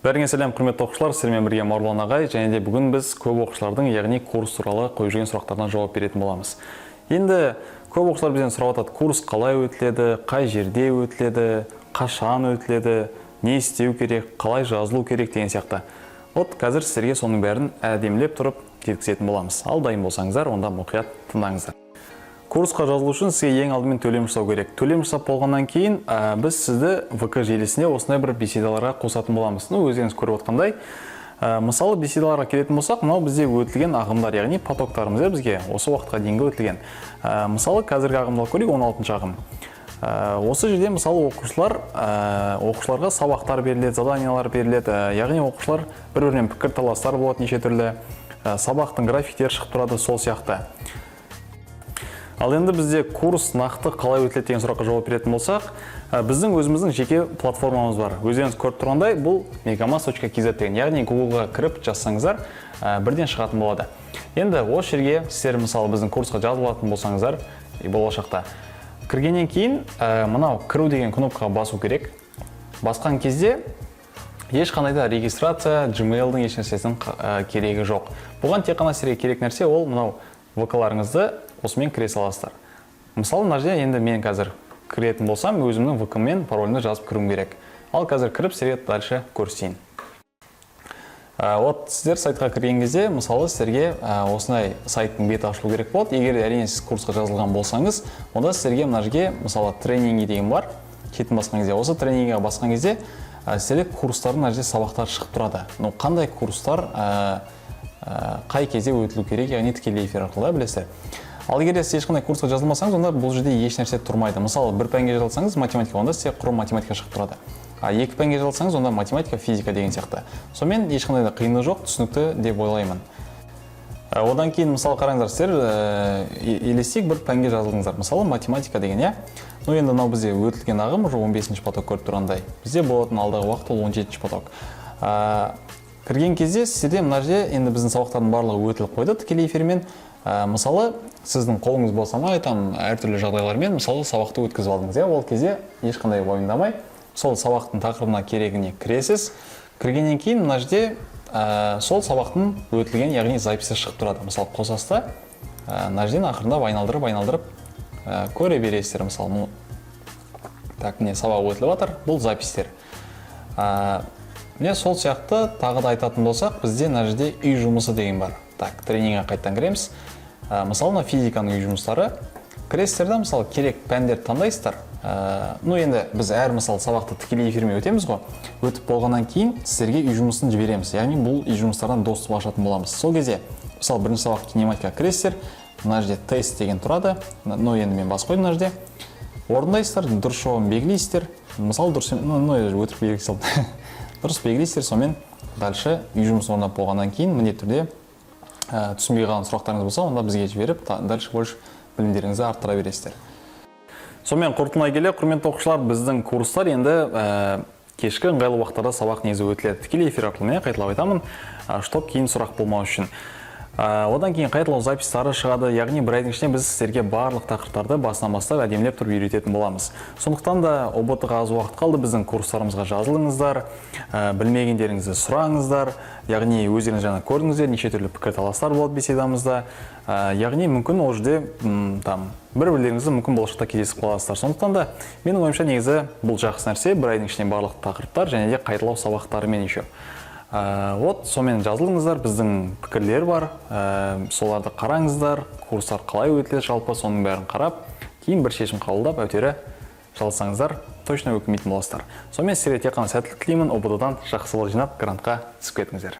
Бәріңе сәлем, құрметті оқушылар, сіздермен бірге Марғұлан ағай, және де бүгін біз көп оқушылардың, яғни курс туралы қойып жүрген сұрақтарына жауап беретін боламыз. Енді көп оқушылар бізден сұрап жатады, курс қалай өтіледі, қай жерде өтіледі, қашан өтіледі, не істеу керек, қалай жазылу керек деген сияқты. Вот қазір сіздерге соның бәрін әдемілеп тұрып жеткізетін боламыз. Ал дайын болсаңыздар, онда мұқият тыңдаңыздар. Курсқа жазылу үшін сізге ең алдымен төлем жасау керек. Төлем жасап болғаннан кейін біз сізді ВК желісінде осындай бір беседаларға қосатын боламыз. Өздеріңіз көріп отқандай, мысалы беседаларға келетін болсақ, мынау бізде өтілген ағымдар, яғни потоктарымыз бізге осы уақытқа дейінгі өтілген. Мысалы қазіргі ағымды көрейік, 16 ағым. Осы жерде мысалы оқушыларға сабақтар беріледі, заданиялар беріледі, яғни оқушылар бір-бірінен пікір таластар болады неше түрлі, сабақтың графиктері шығып тұрады, сол сияқты. Ал енді бізде курс нақты қалай өтіледі деген сұраққа жауап беретін болсақ, біздің өзіміздің жеке платформамыз бар. Өздеріңіз көріп тұрғандай, бұл megamas.kz деген, яғни Google-ға кіріп жазсаңыздар, бірден шығатын болады. Енді осы жерге сіздер мысалы біздің курсқа жазылатын болсаңыздар, болашақта кіргеннен кейін мынау кіру деген кнопкаға басу керек. Басқан кезде ешқандай да регистрация, Gmail-дың еш нәрсесінің керегі жоқ. Бұған тек қана сіздерге керек нәрсе ол мынау ВК-ларыңызды осымен кіре саласыздар. Мысалы, мына жерде енді мен қазір кіретін болсам, өзімнің ВК-мен паролімді жазып кіруім керек. Ал қазір кіріп сіздерге дальше көрсетейін. Вот сіздер сайтқа кірген кезде, мысалы сіздерге осындай сайттың беті ашылу керек болады. Егер әрине сіз курсқа жазылған болсаңыз, онда сіздерге мына жерге мысалы тренинги деген бар. Кетін басқан кезде, осы тренингіге басқан кезде сіздерге курстардың мына жерде сабақтар шығып тұрады. Қандай курстар қай кезде өтілу керек, яғни тікелей эфир арқылы білесіздер. Ал егер сіз ешқандай курсқа жазылмасаңыз, онда бұл жерде еш нәрсе тұрмайды. Мысалы, бір пәнге жазылсаңыз, математика, онда сізге құрым математика шығып тұрады. Екі пәнге жазылсаңыз, онда математика, физика деген сияқты. Сонымен ешқандай да қиындығы жоқ, түсінікті деп ойлаймын. Одан кейін, мысалы, қараңыздар, сіздер елестейік бір пәнге жазылдыңыздар. Мысалы, математика деген, иә. Енді мынау бізде өтілген ағым, уже 15-ші поток көріп тұрғандай. Бізде болатын алдағы уақыт ол 17-ші поток. Кірген кезде сізде мына жерде енді біздің сабақтардың барлығы өтіліп қойды тікелей эфирмен. Мысалы, сіздің қолыңыз болсамай, әртүрлі жағдайлармен, мысалы, сабақты өткізіп алдыңыз. Ол кезде ешқандай уайымдамай, сол сабақтың тақырыбына керегіне кіресіз. Кіргеннен кейін мына жерде сол сабақтың өтілген, яғни записі шығып тұрады. Мысалы, қосаста мына жерден ақырындап айналдырып көре бересіздер. Мысалы, міне сабақ өтіліп жатыр, бұл запистер. Міне сол сияқты тағы да айтатын болсақ, бізде мына жерде үй жұмысы деген бар. Тренингге қайттан кіреміз. Мысалы, физиканың үй жұмыстары. Кіресіздер да, мысалы, керек пәндерді таңдайсыздар. Енді біз әр мысалы сабақты тікелей эфирмен өтеміз ғой. Өтіп болғаннан кейін сіздерге үй жұмысын жібереміз. Яғни бұл үй жұмыстардан доступ ашатын боламыз. Сол кезде, мысалы, бірінші сабақ кинематика кіресіздер. Мына жерде тест деген тұрады. Енді мен бас қойдым мына жерде. Орындайсыздар, дұрыс жауабын белгілейсіздер. Мысалы, өтірік белгілей салдым. Дұрыс белгілейсіздер, сонымен дальше үй жұмысын орындап болғаннан кейін міндетті түрде түсінбей қалған сұрақтарыңыз болса, онда бізге жіберіп, дальше больше білімдеріңізді арттыра бересіздер. Сонымен қорытындылай келе, құрметті оқушылар, біздің курстар енді кешкі ыңғайлы уақыттарда сабақ негізі өтіледі. Тікелей эфир арқылы қайталап айтамын, чтоб кейін сұрақ болмау үшін. Одан кейін қайталау запистары шығады, яғни бір айдың ішінде біз сіздерге барлық тақырыптарды басынан бастап әдемілеп тұрып үйрететін боламыз. Сондықтан да ОБТ-ға аз уақыт қалды, біздің курстарымызға жазылыңыздар, білмегендеріңізді сұраңыздар, яғни өздеріңіз жаңа көрдіңіздер, неше түрлі пікірталастар болады беседамызда, яғни мүмкін ол жерде бір-бірлеріңізді мүмкін болашақта кездесіп қаласыздар. Сондықтан да менің ойымша негізі бұл жақсы нәрсе, бір айдың ішінде барлық тақырыптар және де қайталау сабақтарымен еще. Сонымен жазылыңыздар, біздің пікірлер бар, соларды қараңыздар, курстар қалай өтіледі жалпы, соның бәрін қарап, кейін бір шешім қабылдап, әйтеуір жалысаңыздар, точно өкінбейтін боласыздар. Сонымен сіздерге тек қана сәттілік тілеймін, ОБТ-дан жақсылық жинап, грантқа түсіп кетіңіздер.